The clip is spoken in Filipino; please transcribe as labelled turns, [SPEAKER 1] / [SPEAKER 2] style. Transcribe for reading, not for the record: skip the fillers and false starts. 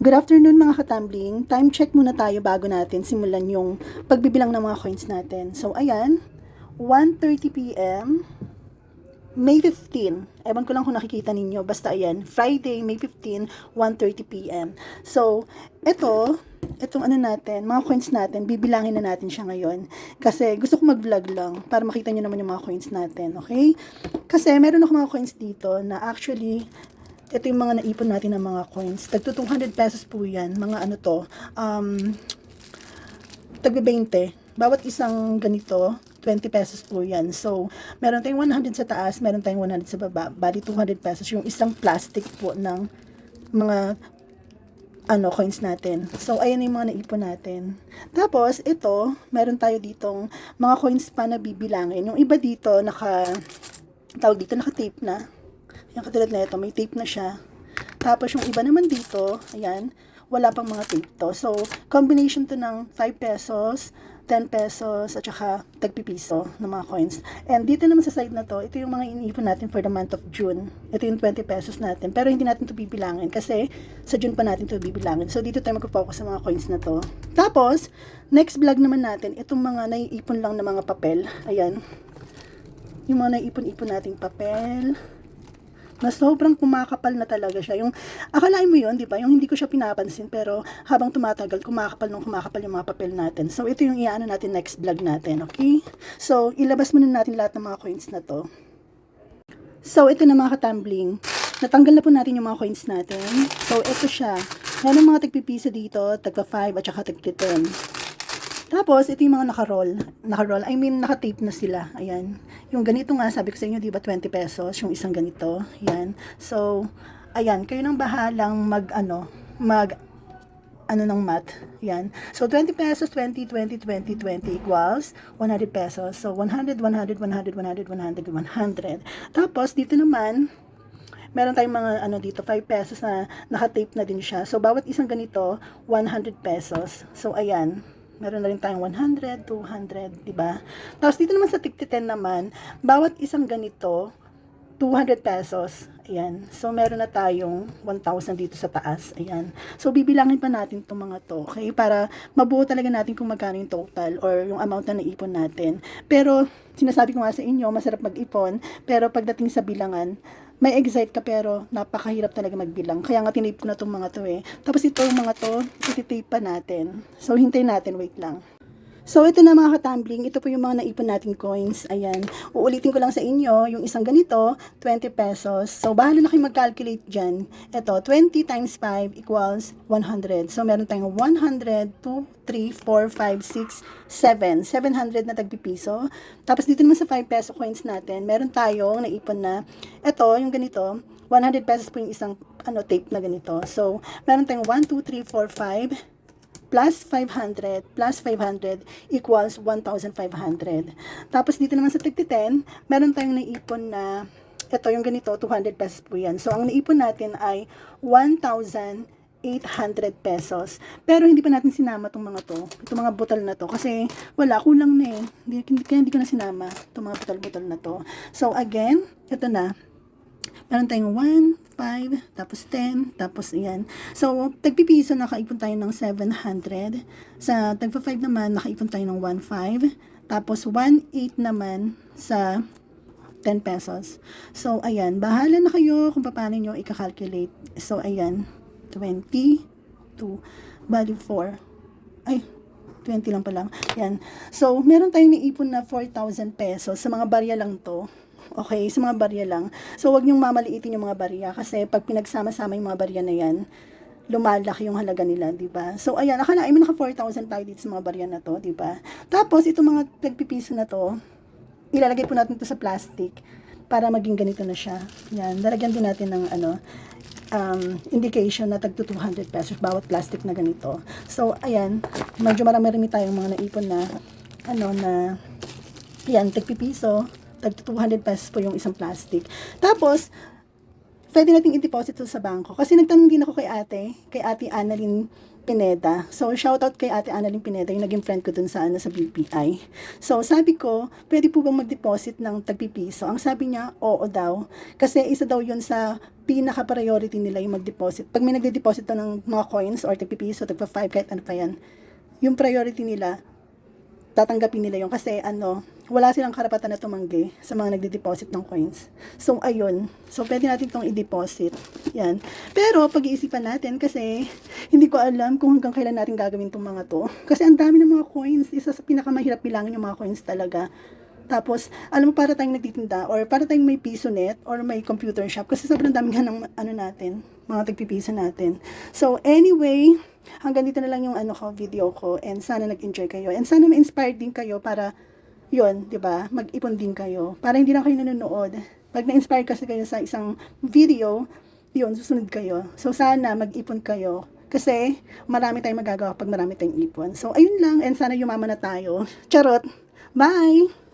[SPEAKER 1] Good afternoon mga katambling. Time check muna tayo bago natin simulan yung pagbibilang ng mga coins natin. So ayan, 1:30 PM, May 15. Ewan ko lang kung nakikita ninyo. Basta ayan, Friday, May 15, 1:30 PM. So, itong ano natin, mga coins natin, bibilangin na natin siya ngayon. Kasi gusto ko mag-vlog lang para makita nyo naman yung mga coins natin, okay? Kasi meron ako mga coins dito na actually ito yung mga naipon natin ng mga coins. Tagto 200 pesos po yan. Mga ano to, tagbe 20. Bawat isang ganito, 20 pesos po yan. So, meron tayong 100 sa taas, meron tayong 100 sa baba. Bali 200 pesos yung isang plastic po ng mga coins natin. So, ayan yung mga naipon natin. Tapos, ito, meron tayo ditong mga coins pa na bibilangin. Yung iba dito, naka-tape na. Yan, katulad na ito, may tape na siya. Tapos yung iba naman dito, ayan, wala pang mga tape to. So, combination to ng 5 pesos, 10 pesos, at saka tagpipiso ng mga coins. And dito naman sa side na to, ito yung mga iniipon natin for the month of June. Ito yung 20 pesos natin. Pero hindi natin to bibilangin kasi sa June pa natin to bibilangin. So, dito tayo mag-focus sa mga coins na to. Tapos, next vlog naman natin, itong mga naiipon lang na mga papel. Ayan. Yung mga naiipon-ipon nating papel na sobrang kumakapal na talaga siya. Yung, akalain mo yun, di ba? Yung hindi ko siya pinapansin, pero habang tumatagal, kumakapal yung mga papel natin. So, ito yung iaano natin next vlog natin, okay? So, ilabas muna natin lahat ng mga coins na to. So, ito na mga katambling. Natanggal na po natin yung mga coins natin. So, ito siya. Meron mga tagpipiso dito, tagpa 5 at saka tagpa 10. Tapos, ito yung mga naka-roll, naka-tape na sila, ayan. Yung ganito nga, sabi ko sa inyo, di ba, 20 pesos, yung isang ganito, ayan. So, ayan, kayo nang bahalang ng math, ayan. So, 20 pesos, 20, 20, 20, 20 equals 100 pesos. So, 100, 100, 100, 100, 100, 100. Tapos, dito naman, meron tayong mga dito, 5 pesos na naka-tape na din siya. So, bawat isang ganito, 100 pesos. So, ayan. Meron na rin tayong 100, 200, diba? Tapos dito naman sa tig-10 naman, bawat isang ganito, 200 pesos. Ayan. So, meron na tayong 1,000 dito sa taas. Ayan. So, bibilangin pa natin itong mga to. Okay? Para mabuo talaga natin kung magkano yung total or yung amount na naipon natin. Pero, sinasabi ko nga sa inyo, masarap mag-ipon. Pero, pagdating sa bilangan, may excite ka pero napakahirap talaga magbilang. Kaya nga tinape ko na itong mga to eh. Tapos itong mga to, ititape pa natin. So, hintayin natin. Wait lang. So, ito na mga katambling. Ito po yung mga naipon natin coins. Ayan. Uulitin ko lang sa inyo, yung isang ganito, 20 pesos. So, bahala na kayo mag-calculate dyan. Ito, 20 times 5 equals 100. So, meron tayong 100, 2, 3, 4, 5, 6, 7. 700 na tagpipiso. Tapos, dito naman sa 5 peso coins natin, meron tayong naipon na, ito, yung ganito, 100 pesos po yung isang tape na ganito. So, meron tayong 1, 2, 3, 4, 5, plus 500 equals 1,500. Tapos dito naman sa tig-10, meron tayong naipon na ito yung ganito, 200 pesos po yan. So ang naipon natin ay 1,800 pesos. Pero hindi pa natin sinama itong mga to, itong mga butal na to kasi wala, kulang na eh. Kaya hindi ko na sinama itong mga butal-butal na to. So again, ito na. Meron tayong 1, 5, tapos 10, tapos ayan. So, tagpipiso nakaipon tayo ng 700. Sa tagpa 5 naman, nakaipon tayo ng 1,5. Tapos 1,8 naman sa 10 pesos. So, ayan. Bahala na kayo kung paano nyo i-calculate. So, ayan. 20, 2, value 4. Ay, 20 lang pa lang. Ayan. So, meron tayong naipon na 4,000 pesos. Sa mga barya lang to. Okay, sa mga barya lang. So, wag niyong mamaliitin yung mga barya kasi pag pinagsama-sama yung mga barya na yan, lumalaki yung halaga nila, di ba? So, ayan, akalain mo naka 4,000 tayo dito sa mga barya na to, di ba? Tapos, itong mga tagpipiso na to, ilalagay po natin to sa plastic para maging ganito na siya. Yan, lalagyan din natin ng indication na tagto 200 pesos bawat plastic na ganito. So, ayan, medyo marami-rami tayong mga naipon na yan, tagpipiso, tag 200 pesos po yung isang plastic. Tapos, pwede nating i-deposit sa bangko. Kasi nagtanong din ako kay Ate Annalyn Pineda. So, shoutout kay Ate Annalyn Pineda, yung naging friend ko dun sa, sa BPI. So, sabi ko, pwede po bang mag-deposit ng tagpipiso? Ang sabi niya, oo daw. Kasi isa daw yun sa pinaka-priority nila yung mag-deposit. Pag may nagde-deposit ng mga coins or tagpipiso, tagpa 5, kahit ano pa yan, yung priority nila, tatanggapin nila yung kasi wala silang karapatan na tumanggi sa mga nagde-deposit ng coins. So, ayun. So, pwede natin itong i-deposit. Yan. Pero, pag-iisipan natin kasi hindi ko alam kung hanggang kailan natin gagawin itong mga to. Kasi ang dami ng mga coins. Isa sa pinakamahirap bilangin yung mga coins talaga. Tapos, alam mo, para tayong nagtitinda or para tayong may piso net or may computer shop kasi sobrang dami nga ng natin, mga tagpipiso natin. So, anyway, hanggang dito na lang yung video ko and sana nag-enjoy kayo and sana ma-inspired din kayo para yun, 'di ba? Mag-ipon din kayo para hindi lang kayo nanonood. Pag na-inspire kasi kayo sa isang video, yun, susunod kayo. So, sana mag-ipon kayo kasi marami tayong magagawa pag marami tayong ipon. So, ayun lang and sana yumaman na tayo. Charot! Bye!